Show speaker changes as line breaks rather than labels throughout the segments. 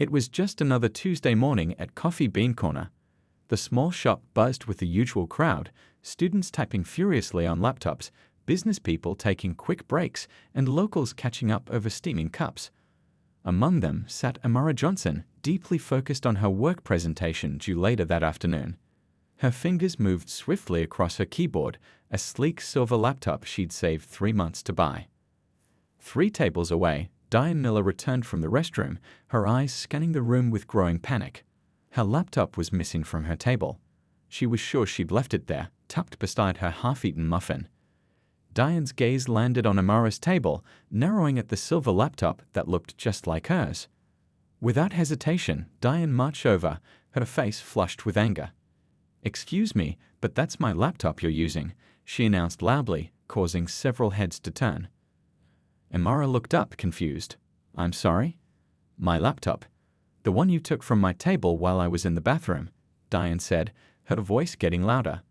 It was just another Tuesday morning at Coffee Bean Corner. The small shop buzzed with the usual crowd, students typing furiously on laptops, business people taking quick breaks, and locals catching up over steaming cups. Among them sat Amara Johnson, deeply focused on her work presentation due later that afternoon. Her fingers moved swiftly across her keyboard, a sleek silver laptop she'd saved 3 months to buy. 3 tables away, Diane Miller returned from the restroom, her eyes scanning the room with growing panic. Her laptop was missing from her table. She was sure she'd left it there, tucked beside her half-eaten muffin. Diane's gaze landed on Amara's table, narrowing at the silver laptop that looked just like hers. Without hesitation, Diane marched over, her face flushed with anger. "Excuse me, but that's my laptop you're using," she announced loudly, causing several heads to turn. Amara looked up, confused. "I'm sorry?" "My laptop. The one you took from my table while I was in the bathroom," Diane said, her voice getting louder.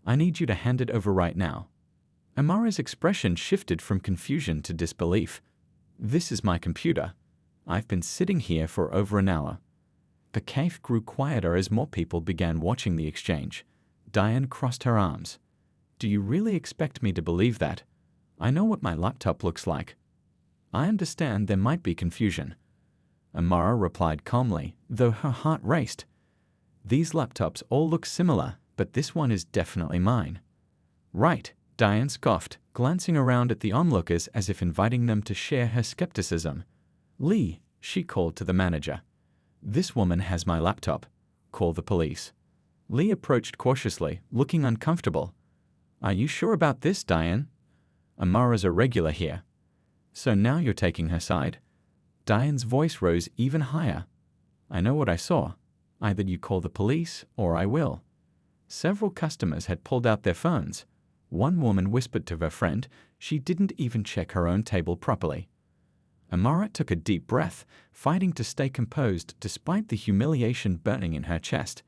"I need you to hand it over right now." Amara's expression shifted from confusion to disbelief. "This is my computer. I've been sitting here for over an hour." The cave grew quieter as more people began watching the exchange. Diane crossed her arms. "Do you really expect me to believe that? I know what my laptop looks like." "I understand there might be confusion," Amara replied calmly, though her heart raced. "These laptops all look similar, but this one is definitely mine." "Right," Diane scoffed, glancing around at the onlookers as if inviting them to share her skepticism. "Lee," she called to the manager. "This woman has my laptop. Call the police." Lee approached cautiously, looking uncomfortable. "Are you sure about this, Diane? Amara's a regular here." "So now you're taking her side?" Diane's voice rose even higher. "I know what I saw. Either you call the police, or I will." Several customers had pulled out their phones. One woman whispered to her friend she didn't even check her own table properly. Amara took a deep breath, fighting to stay composed despite the humiliation burning in her chest.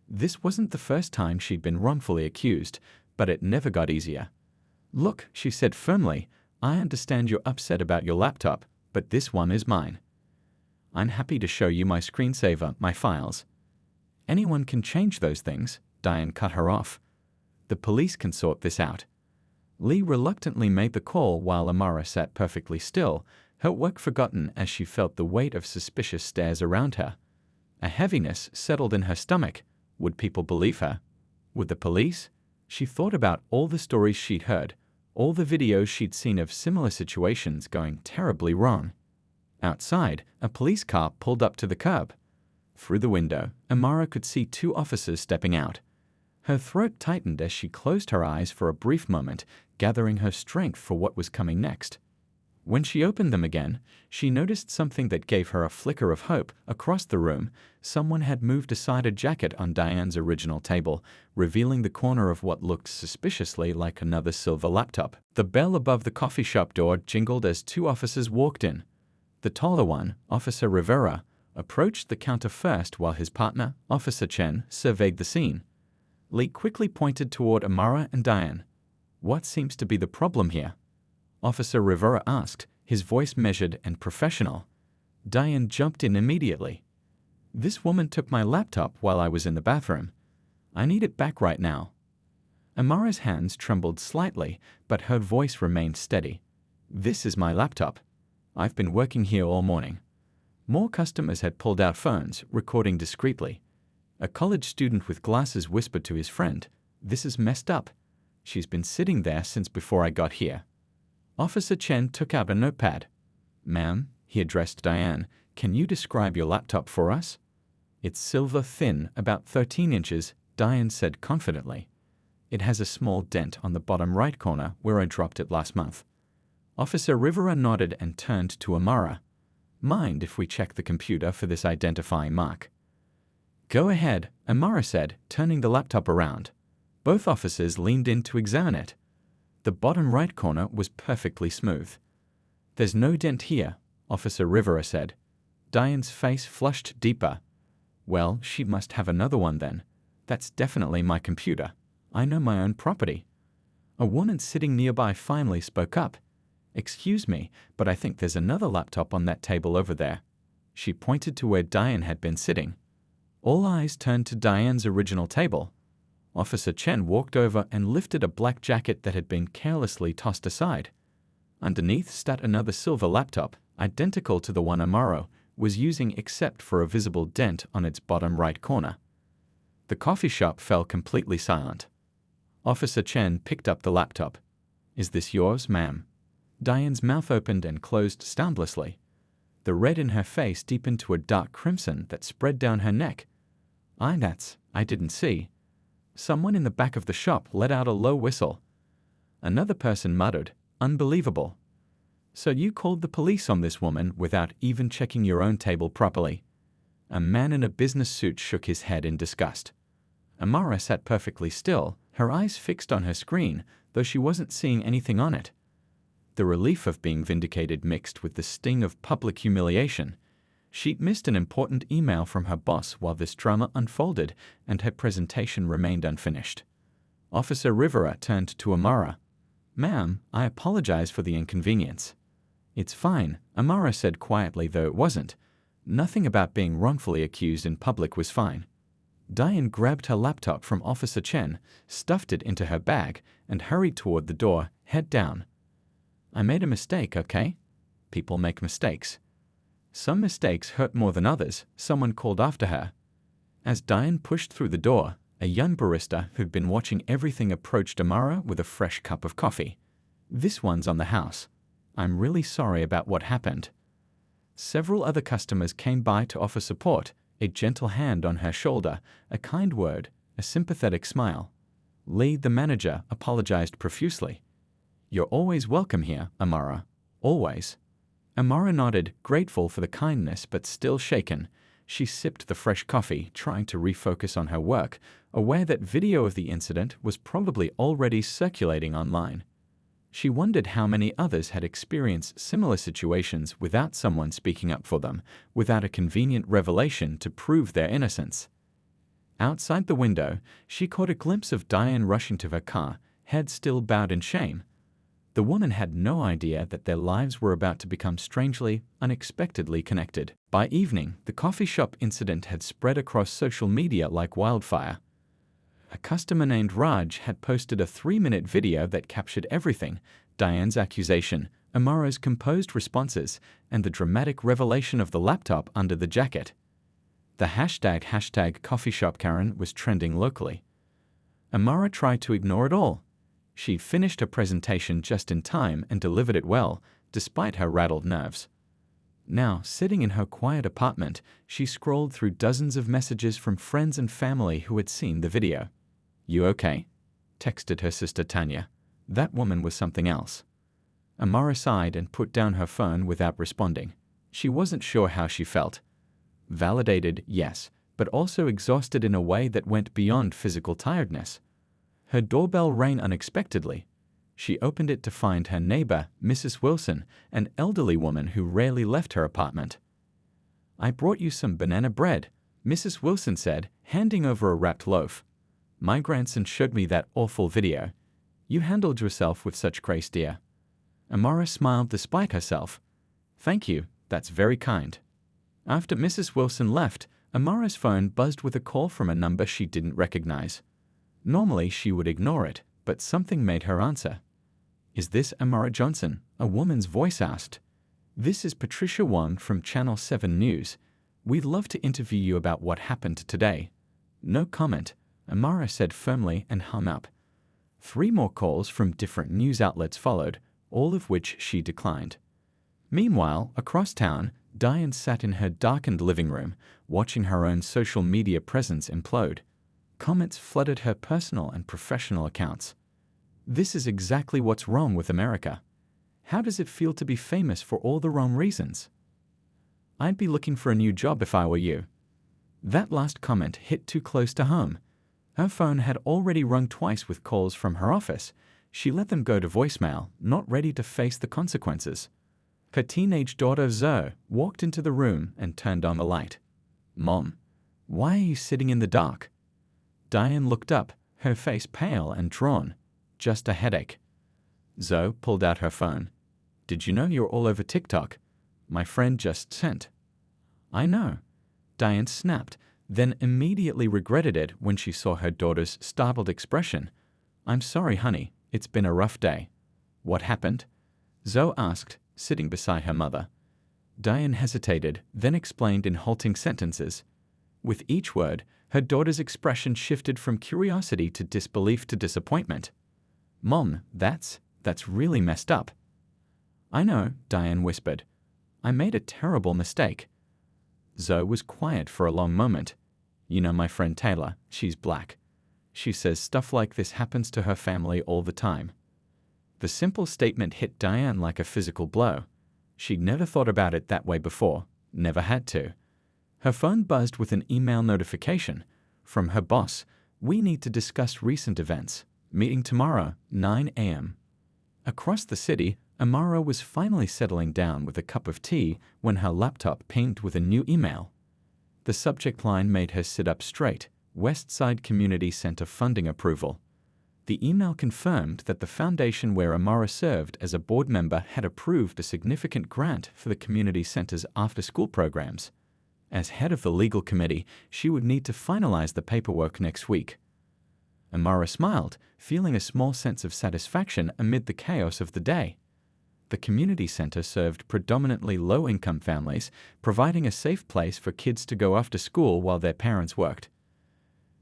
This wasn't the first time she'd been wrongfully accused, but it never got easier. "Look," she said firmly, "I understand you're upset about your laptop, but this one is mine. I'm happy to show you my screensaver, my files." "Anyone can change those things," Diane cut her off. "The police can sort this out." Lee reluctantly made the call while Amara sat perfectly still, her work forgotten as she felt the weight of suspicious stares around her. A heaviness settled in her stomach. Would people believe her? Would the police? She thought about all the stories she'd heard, all the videos she'd seen of similar situations going terribly wrong. Outside, a police car pulled up to the curb. Through the window, Amara could see 2 officers stepping out. Her throat tightened as she closed her eyes for a brief moment, gathering her strength for what was coming next. When she opened them again, she noticed something that gave her a flicker of hope. Across the room, someone had moved aside a jacket on Diane's original table, revealing the corner of what looked suspiciously like another silver laptop. The bell above the coffee shop door jingled as 2 officers walked in. The taller one, Officer Rivera, approached the counter first while his partner, Officer Chen, surveyed the scene. Lee quickly pointed toward Amara and Diane. "What seems to be the problem here?" Officer Rivera asked, his voice measured and professional. Diane jumped in immediately. "This woman took my laptop while I was in the bathroom. I need it back right now." Amara's hands trembled slightly, but her voice remained steady. "This is my laptop. I've been working here all morning." More customers had pulled out phones, recording discreetly. A college student with glasses whispered to his friend, "This is messed up. She's been sitting there since before I got here." Officer Chen took out a notepad. "Ma'am," he addressed Diane, "can you describe your laptop for us?" "It's silver thin, about 13 inches, Diane said confidently. "It has a small dent on the bottom right corner where I dropped it last month." Officer Rivera nodded and turned to Amara. "Mind if we check the computer for this identifying mark?" "Go ahead," Amara said, turning the laptop around. Both officers leaned in to examine it. The bottom right corner was perfectly smooth. "There's no dent here," Officer Rivera said. Diane's face flushed deeper. "Well, she must have another one then. That's definitely my computer. I know my own property." A woman sitting nearby finally spoke up. "Excuse me, but I think there's another laptop on that table over there." She pointed to where Diane had been sitting. All eyes turned to Diane's original table. Officer Chen walked over and lifted a black jacket that had been carelessly tossed aside. Underneath sat another silver laptop, identical to the one Amaro was using except for a visible dent on its bottom right corner. The coffee shop fell completely silent. Officer Chen picked up the laptop. "Is this yours, ma'am?" Diane's mouth opened and closed soundlessly. The red in her face deepened to a dark crimson that spread down her neck. I didn't see." Someone in the back of the shop let out a low whistle. Another person muttered, "Unbelievable. So you called the police on this woman without even checking your own table properly?" A man in a business suit shook his head in disgust. Amara sat perfectly still, her eyes fixed on her screen, though she wasn't seeing anything on it. The relief of being vindicated mixed with the sting of public humiliation. She'd missed an important email from her boss while this drama unfolded, and her presentation remained unfinished. Officer Rivera turned to Amara. "Ma'am, I apologize for the inconvenience." "It's fine," Amara said quietly, though it wasn't. Nothing about being wrongfully accused in public was fine. Diane grabbed her laptop from Officer Chen, stuffed it into her bag, and hurried toward the door, head down. "I made a mistake, okay?" People make mistakes. Some mistakes hurt more than others, someone called after her. As Diane pushed through the door, a young barista who'd been watching everything approached Amara with a fresh cup of coffee. "This one's on the house. I'm really sorry about what happened." Several other customers came by to offer support, a gentle hand on her shoulder, a kind word, a sympathetic smile. Lee, the manager, apologized profusely. "You're always welcome here, Amara. Always." Amara nodded, grateful for the kindness but still shaken. She sipped the fresh coffee, trying to refocus on her work, aware that video of the incident was probably already circulating online. She wondered how many others had experienced similar situations without someone speaking up for them, without a convenient revelation to prove their innocence. Outside the window, she caught a glimpse of Diane rushing to her car, head still bowed in shame. The woman had no idea that their lives were about to become strangely, unexpectedly connected. By evening, the coffee shop incident had spread across social media like wildfire. A customer named Raj had posted a 3-minute video that captured everything: Diane's accusation, Amara's composed responses, and the dramatic revelation of the laptop under the jacket. The hashtag #CoffeeShopKaren was trending locally. Amara tried to ignore it all. She finished her presentation just in time and delivered it well, despite her rattled nerves. Now, sitting in her quiet apartment, she scrolled through dozens of messages from friends and family who had seen the video. "You okay?" texted her sister Tanya. That woman was something else. Amara sighed and put down her phone without responding. She wasn't sure how she felt. Validated, yes, but also exhausted in a way that went beyond physical tiredness. Her doorbell rang unexpectedly. She opened it to find her neighbor, Mrs. Wilson, an elderly woman who rarely left her apartment. "I brought you some banana bread," Mrs. Wilson said, handing over a wrapped loaf. "My grandson showed me that awful video. You handled yourself with such grace, dear." Amara smiled despite herself. "Thank you, that's very kind." After Mrs. Wilson left, Amara's phone buzzed with a call from a number she didn't recognize. Normally she would ignore it, but something made her answer. "Is this Amara Johnson?" a woman's voice asked. "This is Patricia Wong from Channel 7 News. We'd love to interview you about what happened today." "No comment," Amara said firmly and hung up. 3 more calls from different news outlets followed, all of which she declined. Meanwhile, across town, Diane sat in her darkened living room, watching her own social media presence implode. Comments flooded her personal and professional accounts. "This is exactly what's wrong with America. How does it feel to be famous for all the wrong reasons? I'd be looking for a new job if I were you." That last comment hit too close to home. Her phone had already rung twice with calls from her office. She let them go to voicemail, not ready to face the consequences. Her teenage daughter Zoe walked into the room and turned on the light. "Mom, why are you sitting in the dark?" Diane looked up, her face pale and drawn. "Just a headache." Zoe pulled out her phone. "Did you know you're all over TikTok? My friend just sent." I know, Diane snapped, then immediately regretted it when she saw her daughter's startled expression. I'm sorry, honey, it's been a rough day. What happened? Zoe asked, sitting beside her mother. Diane hesitated, then explained in halting sentences. With each word, her daughter's expression shifted from curiosity to disbelief to disappointment. Mom, that's really messed up. I know, Diane whispered. I made a terrible mistake. Zoe was quiet for a long moment. You know my friend Taylor, she's black. She says stuff like this happens to her family all the time. The simple statement hit Diane like a physical blow. She'd never thought about it that way before, never had to. Her phone buzzed with an email notification from her boss. We need to discuss recent events. Meeting tomorrow, 9 a.m. Across the city, Amara was finally settling down with a cup of tea when her laptop pinged with a new email. The subject line made her sit up straight. Westside Community Center funding approval. The email confirmed that the foundation where Amara served as a board member had approved a significant grant for the community center's after-school programs. As head of the legal committee, she would need to finalize the paperwork next week. Amara smiled, feeling a small sense of satisfaction amid the chaos of the day. The community center served predominantly low-income families, providing a safe place for kids to go after school while their parents worked.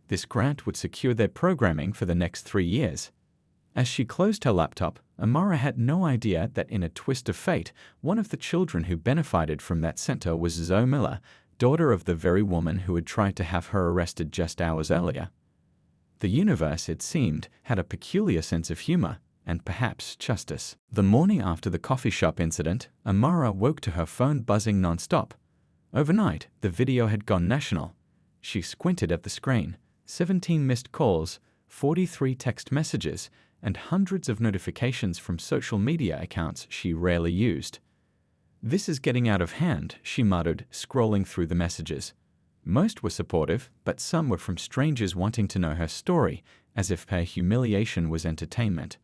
This grant would secure their programming for the next 3 years. As she closed her laptop, Amara had no idea that in a twist of fate, one of the children who benefited from that center was Zoe Miller, daughter of the very woman who had tried to have her arrested just hours earlier. The universe, it seemed, had a peculiar sense of humor and perhaps justice. The morning after the coffee shop incident, Amara woke to her phone buzzing non-stop. Overnight, the video had gone national. She squinted at the screen. 17 missed calls, 43 text messages, and hundreds of notifications from social media accounts she rarely used. This is getting out of hand, she muttered, scrolling through the messages. Most were supportive, but some were from strangers wanting to know her story, as if her humiliation was entertainment.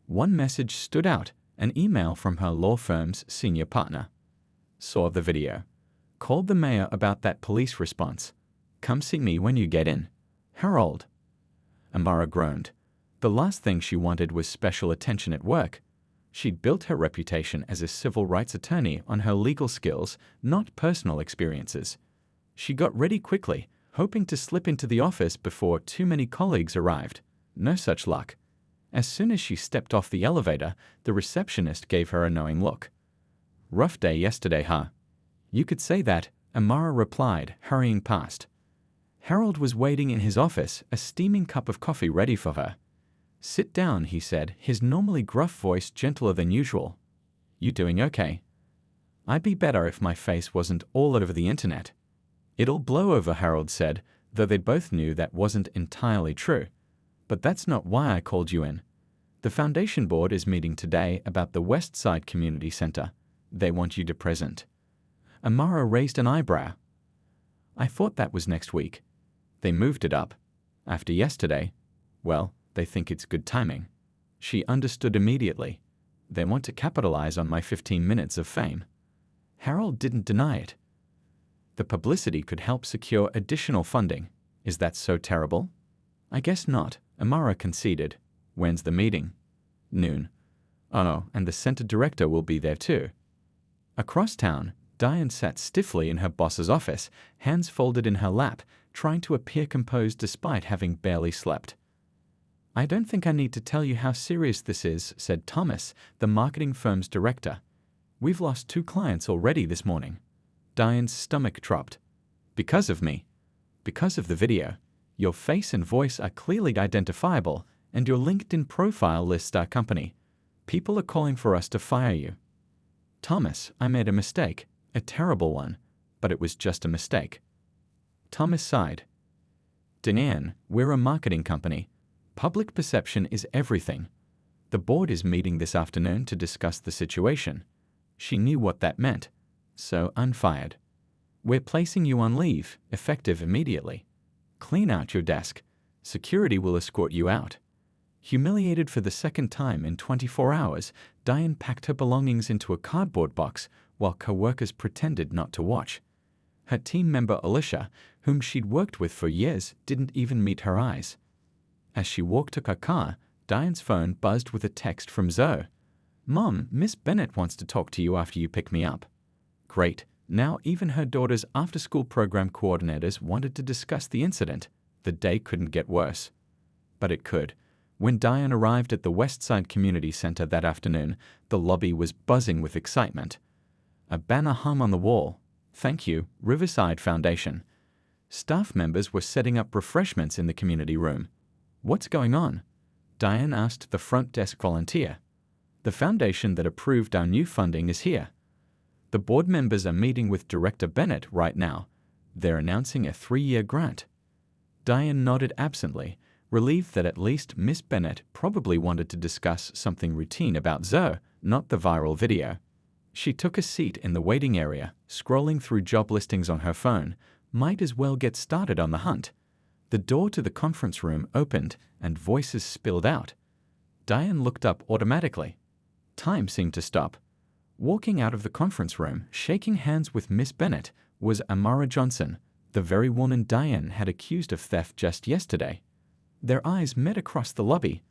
One message stood out, an email from her law firm's senior partner. Saw the video. Called the mayor about that police response. Come see me when you get in. Harold. Amara groaned. The last thing she wanted was special attention at work. She'd built her reputation as a civil rights attorney on her legal skills, not personal experiences. She got ready quickly, hoping to slip into the office before too many colleagues arrived. No such luck. As soon as she stepped off the elevator, the receptionist gave her a knowing look. Rough day yesterday, huh? You could say that, Amara replied, hurrying past. Harold was waiting in his office, a steaming cup of coffee ready for her. Sit down, he said, his normally gruff voice gentler than usual. You doing okay? I'd be better if my face wasn't all over the internet. It'll blow over, Harold said, though they both knew that wasn't entirely true. But that's not why I called you in. The foundation board is meeting today about the Westside Community Center. They want you to present. Amara raised an eyebrow. I thought that was next week. They moved it up. After yesterday, well, they think it's good timing. She understood immediately. They want to capitalize on my 15 minutes of fame. Harold didn't deny it. The publicity could help secure additional funding. Is that so terrible? I guess not, Amara conceded. When's the meeting? Noon. Oh no, and the center director will be there too. Across town, Diane sat stiffly in her boss's office, hands folded in her lap, trying to appear composed despite having barely slept. I don't think I need to tell you how serious this is, said Thomas, the marketing firm's director. We've lost 2 clients already this morning. Diane's stomach dropped. Because of me. Because of the video. Your face and voice are clearly identifiable, and your LinkedIn profile lists our company. People are calling for us to fire you. Thomas, I made a mistake. A terrible one. But it was just a mistake. Thomas sighed. Diane, we're a marketing company. Public perception is everything. The board is meeting this afternoon to discuss the situation. She knew what that meant. So unfired. We're placing you on leave, effective immediately. Clean out your desk. Security will escort you out. Humiliated for the second time in 24 hours, Diane packed her belongings into a cardboard box while co-workers pretended not to watch. Her team member Alicia, whom she'd worked with for years, didn't even meet her eyes. As she walked to her car, Diane's phone buzzed with a text from Zoe. "Mom, Miss Bennett wants to talk to you after you pick me up." Great. Now even her daughter's after-school program coordinators wanted to discuss the incident. The day couldn't get worse. But it could. When Diane arrived at the Westside Community Center that afternoon, the lobby was buzzing with excitement. A banner hung on the wall. "Thank you, Riverside Foundation." Staff members were setting up refreshments in the community room. "What's going on?" Diane asked the front desk volunteer. "The foundation that approved our new funding is here. The board members are meeting with Director Bennett right now. They're announcing a 3-year grant." Diane nodded absently, relieved that at least Miss Bennett probably wanted to discuss something routine about Zoe, not the viral video. She took a seat in the waiting area, scrolling through job listings on her phone. Might as well get started on the hunt. The door to the conference room opened and voices spilled out. Diane looked up automatically. Time seemed to stop. Walking out of the conference room, shaking hands with Miss Bennett, was Amara Johnson, the very woman Diane had accused of theft just yesterday. Their eyes met across the lobby.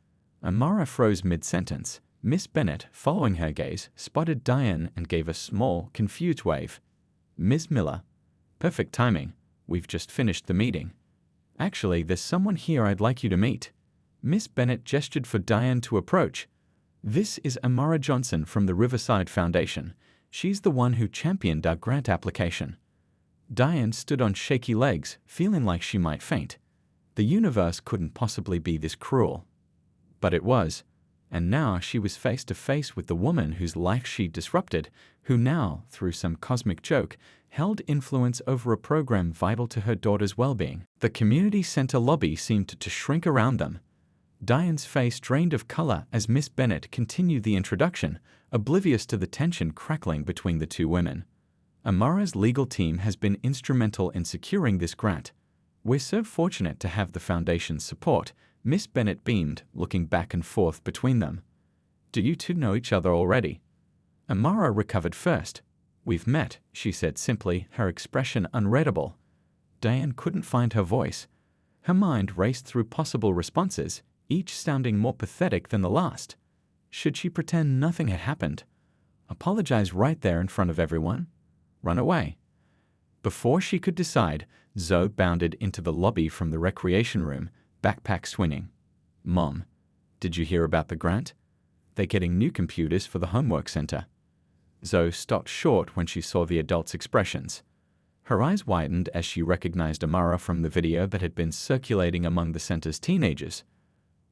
Amara froze mid-sentence. Miss Bennett, following her gaze, spotted Diane and gave a small, confused wave. "Ms. Miller." "Perfect timing. We've just finished the meeting." "Actually, there's someone here I'd like you to meet." Miss Bennett gestured for Diane to approach. "This is Amara Johnson from the Riverside Foundation. She's the one who championed our grant application." Diane stood on shaky legs, feeling like she might faint. The universe couldn't possibly be this cruel. But it was. And now she was face to face with the woman whose life she disrupted, who now, through some cosmic joke, held influence over a program vital to her daughter's well-being. The community center lobby seemed to shrink around them. Diane's face drained of color as Miss Bennett continued the introduction, oblivious to the tension crackling between the two women. "Amara's legal team has been instrumental in securing this grant. We're so fortunate to have the Foundation's support." Miss Bennett beamed, looking back and forth between them. "Do you two know each other already?" Amara recovered first. "We've met," she said simply, her expression unreadable. Diane couldn't find her voice. Her mind raced through possible responses, each sounding more pathetic than the last. Should she pretend nothing had happened? Apologize right there in front of everyone? Run away? Before she could decide, Zoe bounded into the lobby from the recreation room, backpack swinging. "Mom, did you hear about the grant? They're getting new computers for the homework center." Zoe stopped short when she saw the adults' expressions. Her eyes widened as she recognized Amara from the video that had been circulating among the center's teenagers.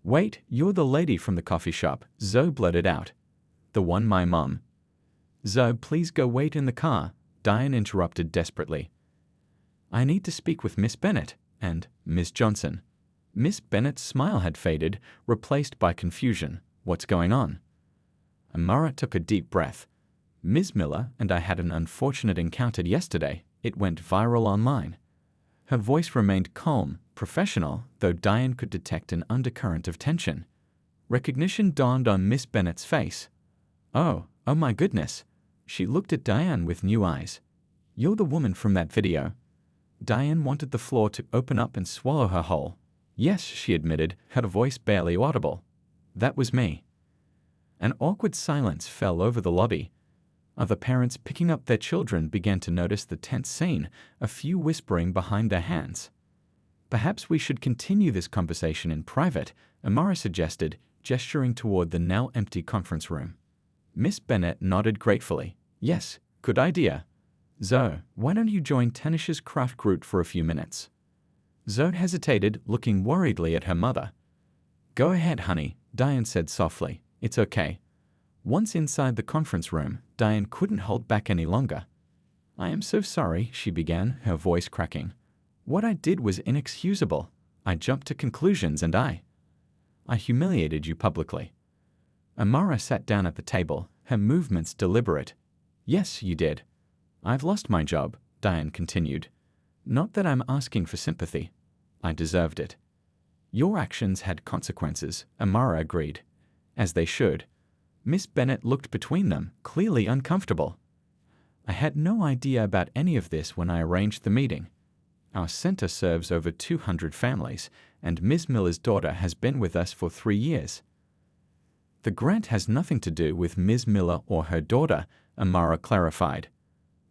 "Wait, you're the lady from the coffee shop," Zoe blurted out. "The one my mom." "Zoe, please go wait in the car," Diane interrupted desperately. "I need to speak with Miss Bennett and Miss Johnson." Miss Bennett's smile had faded, replaced by confusion. "What's going on?" Amara took a deep breath. "Ms. Miller and I had an unfortunate encounter yesterday. It went viral online." Her voice remained calm, professional, though Diane could detect an undercurrent of tension. Recognition dawned on Miss Bennett's face. Oh my goodness." She looked at Diane with new eyes. "You're the woman from that video." Diane wanted the floor to open up and swallow her whole. "Yes," she admitted, her voice barely audible. "That was me." An awkward silence fell over the lobby. Other parents picking up their children began to notice the tense scene, a few whispering behind their hands. "Perhaps we should continue this conversation in private," Amara suggested, gesturing toward the now empty conference room. Miss Bennett nodded gratefully. "Yes, good idea. Zoe, why don't you join Tanish's craft group for a few minutes?" Zoe hesitated, looking worriedly at her mother. "Go ahead, honey," Diane said softly. "It's okay." Once inside the conference room, Diane couldn't hold back any longer. "I am so sorry," she began, her voice cracking. "What I did was inexcusable. I jumped to conclusions and I humiliated you publicly." Amara sat down at the table, her movements deliberate. "Yes, you did. I've lost my job," Diane continued. "Not that I'm asking for sympathy. I deserved it." "Your actions had consequences," Amara agreed. "As they should." Miss Bennett looked between them, clearly uncomfortable. I had no idea about any of this when I arranged the meeting. Our center serves over 200 families, and Ms. Miller's daughter has been with us for 3 years. The grant has nothing to do with Ms. Miller or her daughter, Amara clarified.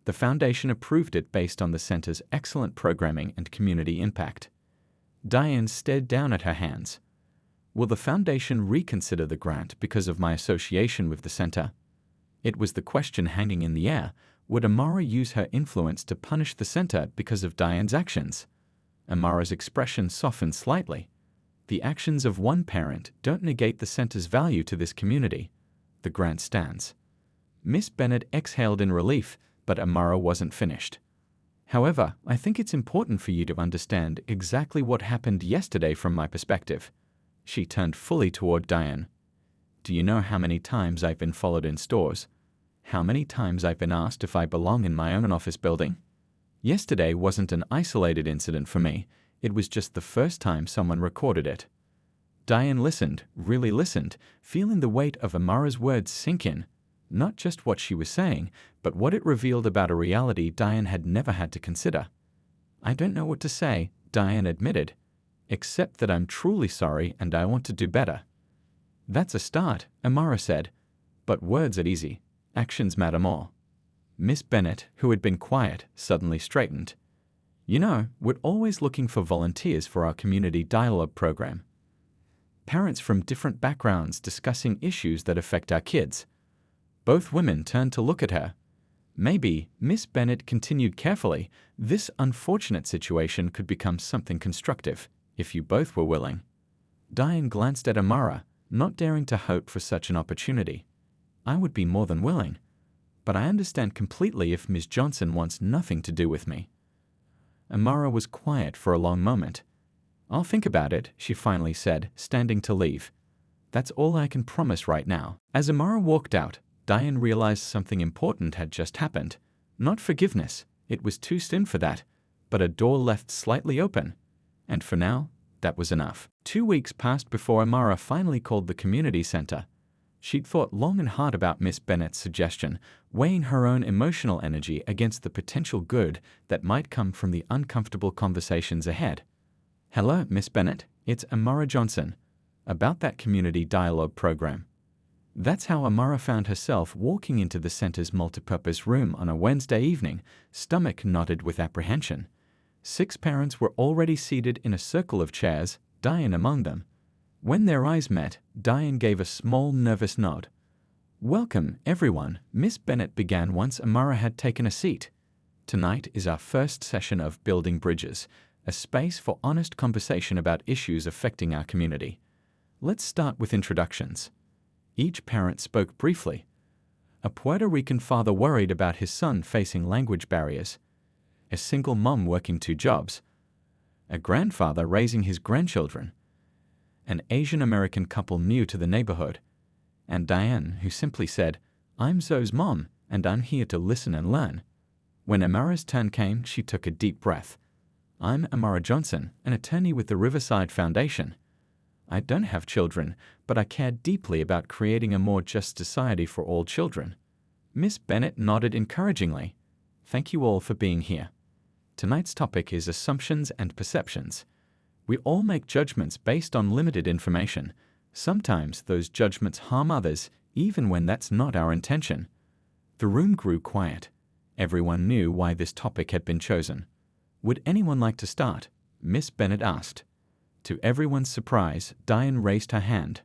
The foundation approved it based on the center's excellent programming and community impact. Diane stared down at her hands. Will the foundation reconsider the grant because of my association with the center? It was the question hanging in the air. Would Amara use her influence to punish the center because of Diane's actions? Amara's expression softened slightly. The actions of one parent don't negate the center's value to this community. The grant stands. Miss Bennett exhaled in relief, but Amara wasn't finished. However, I think it's important for you to understand exactly what happened yesterday from my perspective. She turned fully toward Diane. Do you know how many times I've been followed in stores? How many times I've been asked if I belong in my own office building? Yesterday wasn't an isolated incident for me. It was just the first time someone recorded it. Diane listened, really listened, feeling the weight of Amara's words sink in. Not just what she was saying, but what it revealed about a reality Diane had never had to consider. I don't know what to say, Diane admitted, except that I'm truly sorry and I want to do better. That's a start, Amara said. But words are easy. Actions matter more. Miss Bennett, who had been quiet, suddenly straightened. You know, we're always looking for volunteers for our community dialogue program. Parents from different backgrounds discussing issues that affect our kids. Both women turned to look at her. Maybe, Miss Bennett continued carefully, this unfortunate situation could become something constructive, if you both were willing. Diane glanced at Amara, not daring to hope for such an opportunity. I would be more than willing. But I understand completely if Ms. Johnson wants nothing to do with me. Amara was quiet for a long moment. I'll think about it, she finally said, standing to leave. That's all I can promise right now. As Amara walked out, Diane realized something important had just happened. Not forgiveness, it was too soon for that, but a door left slightly open. And for now, that was enough. 2 weeks passed before Amara finally called the community center. She'd thought long and hard about Miss Bennett's suggestion, weighing her own emotional energy against the potential good that might come from the uncomfortable conversations ahead. Hello, Miss Bennett, it's Amara Johnson. About that community dialogue program. That's how Amara found herself walking into the center's multipurpose room on a Wednesday evening, stomach knotted with apprehension. 6 parents were already seated in a circle of chairs, Diane among them. When their eyes met, Diane gave a small, nervous nod. Welcome, everyone, Miss Bennett began once Amara had taken a seat. Tonight is our first session of Building Bridges, a space for honest conversation about issues affecting our community. Let's start with introductions. Each parent spoke briefly. A Puerto Rican father worried about his son facing language barriers. A single mom working 2 jobs. A grandfather raising his grandchildren. An Asian American couple new to the neighborhood. And Diane, who simply said, I'm Zoe's mom, and I'm here to listen and learn. When Amara's turn came, she took a deep breath. I'm Amara Johnson, an attorney with the Riverside Foundation. I don't have children, but I care deeply about creating a more just society for all children. Miss Bennett nodded encouragingly. Thank you all for being here. Tonight's topic is assumptions and perceptions. We all make judgments based on limited information. Sometimes those judgments harm others, even when that's not our intention. The room grew quiet. Everyone knew why this topic had been chosen. Would anyone like to start? Miss Bennett asked. To everyone's surprise, Diane raised her hand.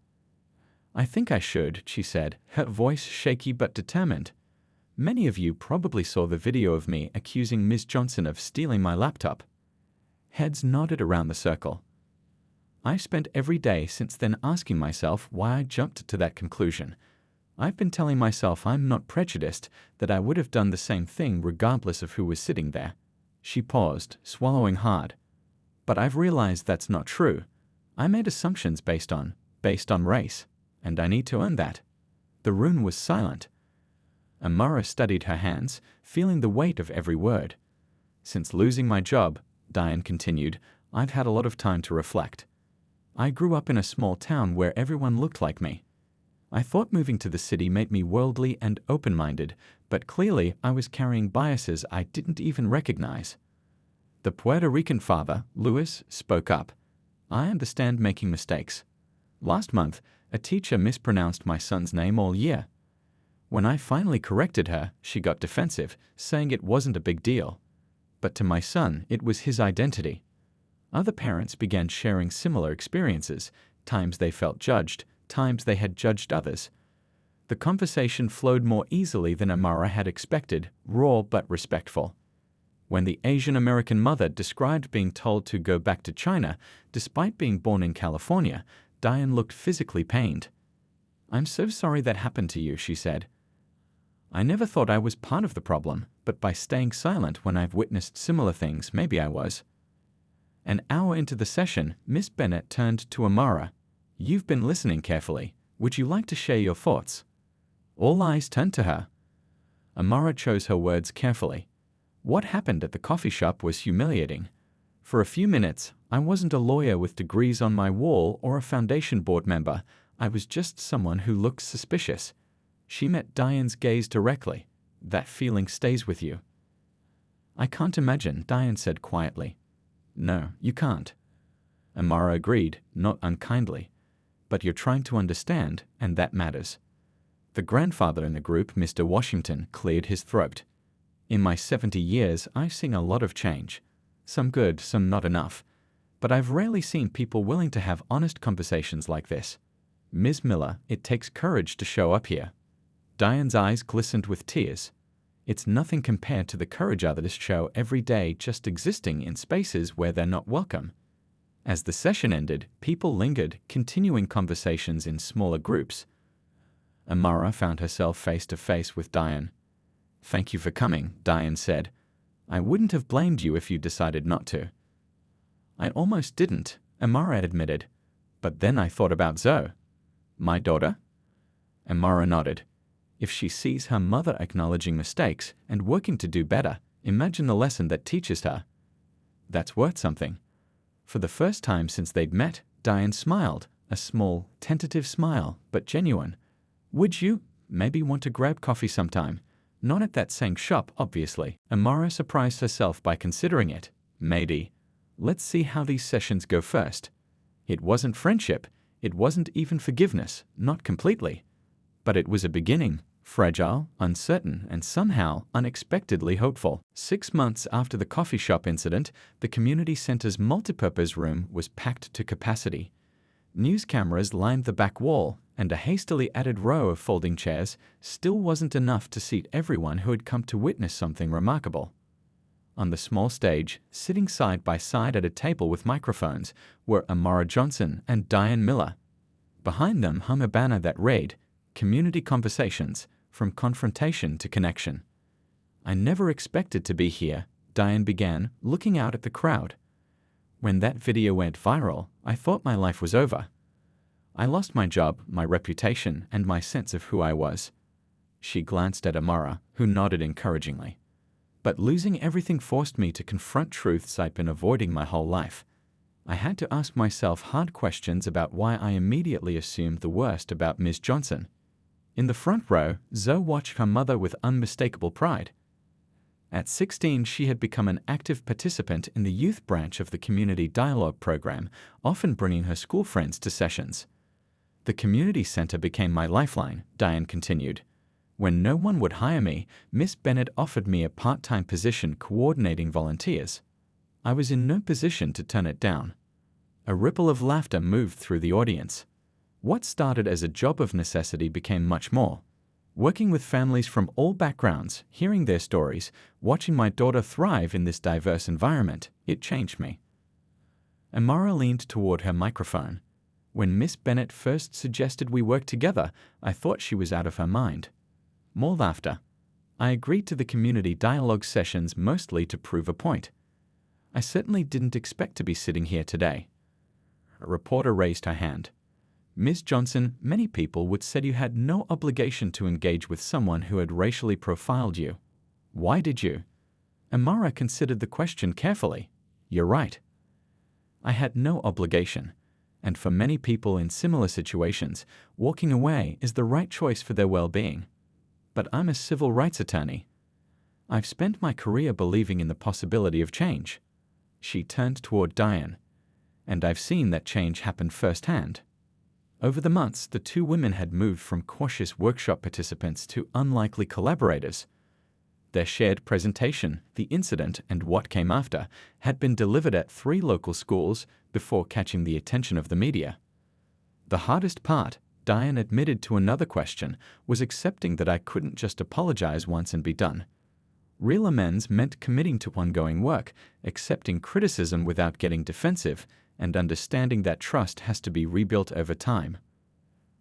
I think I should, she said, her voice shaky but determined. Many of you probably saw the video of me accusing Ms. Johnson of stealing my laptop. Heads nodded around the circle. I've spent every day since then asking myself why I jumped to that conclusion. I've been telling myself I'm not prejudiced, that I would have done the same thing regardless of who was sitting there. She paused, swallowing hard. But I've realized that's not true. I made assumptions based on race, and I need to earn that. The room was silent. Amara studied her hands, feeling the weight of every word. Since losing my job, Diane continued, I've had a lot of time to reflect. I grew up in a small town where everyone looked like me. I thought moving to the city made me worldly and open-minded, but clearly I was carrying biases I didn't even recognize. The Puerto Rican father, Luis, spoke up. I understand making mistakes. Last month, a teacher mispronounced my son's name all year. When I finally corrected her, she got defensive, saying it wasn't a big deal. But to my son, it was his identity. Other parents began sharing similar experiences, times they felt judged, times they had judged others. The conversation flowed more easily than Amara had expected, raw but respectful. When the Asian American mother described being told to go back to China, despite being born in California, Diane looked physically pained. "I'm so sorry that happened to you," she said. "I never thought I was part of the problem, but by staying silent when I've witnessed similar things, maybe I was." An hour into the session, Miss Bennett turned to Amara. "You've been listening carefully. Would you like to share your thoughts?" All eyes turned to her. Amara chose her words carefully. What happened at the coffee shop was humiliating. For a few minutes, I wasn't a lawyer with degrees on my wall or a foundation board member. I was just someone who looked suspicious. She met Diane's gaze directly. That feeling stays with you. "I can't imagine," Diane said quietly. "No, you can't." Amara agreed, not unkindly. "But you're trying to understand, and that matters." The grandfather in the group, Mr. Washington, cleared his throat. "In my 70 years, I've seen a lot of change. Some good, some not enough. But I've rarely seen people willing to have honest conversations like this. Ms. Miller, it takes courage to show up here." Diane's eyes glistened with tears. "It's nothing compared to the courage others show every day just existing in spaces where they're not welcome." As the session ended, people lingered, continuing conversations in smaller groups. Amara found herself face to face with Diane. "Thank you for coming," Diane said. "I wouldn't have blamed you if you decided not to." "I almost didn't," Amara admitted. "But then I thought about Zoe." "My daughter?" Amara nodded. If she sees her mother acknowledging mistakes and working to do better, imagine the lesson that teaches her. That's worth something. For the first time since they'd met, Diane smiled, a small, tentative smile, but genuine. "Would you maybe want to grab coffee sometime? Not at that same shop, obviously." Amara surprised herself by considering it. Maybe. Let's see how these sessions go first. It wasn't friendship. It wasn't even forgiveness, not completely. But it was a beginning, fragile, uncertain, and somehow unexpectedly hopeful. 6 months after the coffee shop incident, the community center's multipurpose room was packed to capacity. News cameras lined the back wall, and a hastily added row of folding chairs still wasn't enough to seat everyone who had come to witness something remarkable. On the small stage, sitting side by side at a table with microphones, were Amara Johnson and Diane Miller. Behind them hung a banner that read, "Community Conversations, from Confrontation to Connection." "I never expected to be here," Diane began, looking out at the crowd. "When that video went viral, I thought my life was over. I lost my job, my reputation, and my sense of who I was." She glanced at Amara, who nodded encouragingly. "But losing everything forced me to confront truths I'd been avoiding my whole life. I had to ask myself hard questions about why I immediately assumed the worst about Ms. Johnson." In the front row, Zoe watched her mother with unmistakable pride. At 16, she had become an active participant in the youth branch of the Community Dialogue program, often bringing her school friends to sessions. "The community center became my lifeline," Diane continued. "When no one would hire me, Miss Bennett offered me a part-time position coordinating volunteers. I was in no position to turn it down." A ripple of laughter moved through the audience. What started as a job of necessity became much more. Working with families from all backgrounds, hearing their stories, watching my daughter thrive in this diverse environment, it changed me. Amara leaned toward her microphone. "When Miss Bennett first suggested we work together, I thought she was out of her mind." More laughter. "I agreed to the community dialogue sessions mostly to prove a point. I certainly didn't expect to be sitting here today." A reporter raised her hand. "Ms. Johnson, many people would say you had no obligation to engage with someone who had racially profiled you. Why did you?" Amara considered the question carefully. "You're right. I had no obligation. and for many people in similar situations, walking away is the right choice for their well-being. But I'm a civil rights attorney. I've spent my career believing in the possibility of change. She turned toward Diane, and I've seen that change happen firsthand. Over the months, the two women had moved from cautious workshop participants to unlikely collaborators. Their shared presentation, the incident, and what came after, had been delivered at 3 local schools before catching the attention of the media. The hardest part, Diane admitted to another question, was accepting that I couldn't just apologize once and be done. Real amends meant committing to ongoing work, accepting criticism without getting defensive, and understanding that trust has to be rebuilt over time.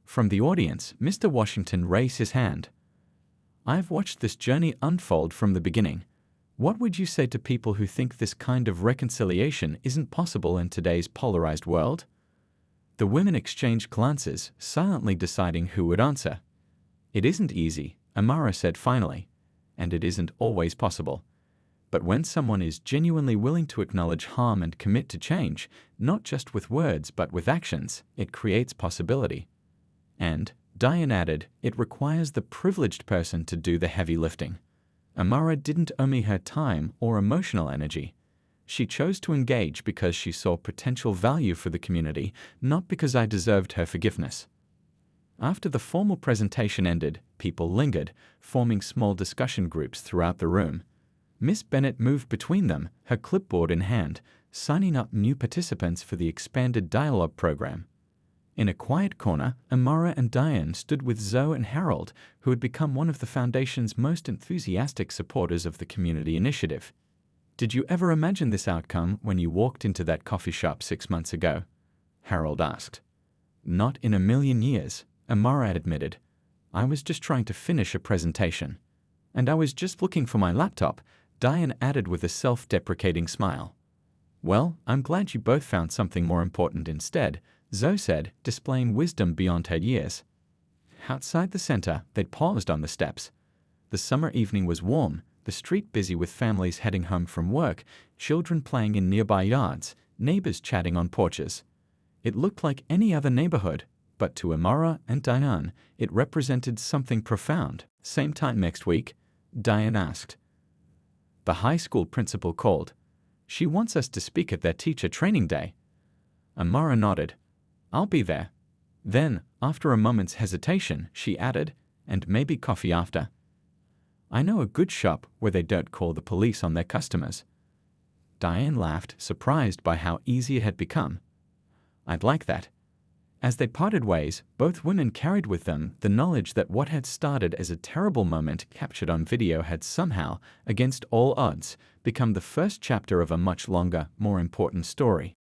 From the audience, Mr. Washington raised his hand. I've watched this journey unfold from the beginning. What would you say to people who think this kind of reconciliation isn't possible in today's polarized world? The women exchanged glances, silently deciding who would answer. It isn't easy, Amara said finally, and it isn't always possible. But when someone is genuinely willing to acknowledge harm and commit to change, not just with words but with actions, it creates possibility. And, Diane added, it requires the privileged person to do the heavy lifting. Amara didn't owe me her time or emotional energy. She chose to engage because she saw potential value for the community, not because I deserved her forgiveness. After the formal presentation ended, people lingered, forming small discussion groups throughout the room. Miss Bennett moved between them, her clipboard in hand, signing up new participants for the expanded dialogue program. In a quiet corner, Amara and Diane stood with Zoe and Harold, who had become one of the Foundation's most enthusiastic supporters of the community initiative. Did you ever imagine this outcome when you walked into that coffee shop 6 months ago? Harold asked. Not in a million years, Amara admitted. I was just trying to finish a presentation. And I was just looking for my laptop, Diane added with a self-deprecating smile. Well, I'm glad you both found something more important instead, Zoe said, displaying wisdom beyond her years. Outside the center, they'd paused on the steps. The summer evening was warm, the street busy with families heading home from work, children playing in nearby yards, neighbors chatting on porches. It looked like any other neighborhood, but to Amara and Diane, it represented something profound. Same time next week? Diane asked. The high school principal called. She wants us to speak at their teacher training day. Amara nodded. I'll be there. Then, after a moment's hesitation, she added, and maybe coffee after. I know a good shop where they don't call the police on their customers. Diane laughed, surprised by how easy it had become. I'd like that. As they parted ways, both women carried with them the knowledge that what had started as a terrible moment captured on video had somehow, against all odds, become the first chapter of a much longer, more important story.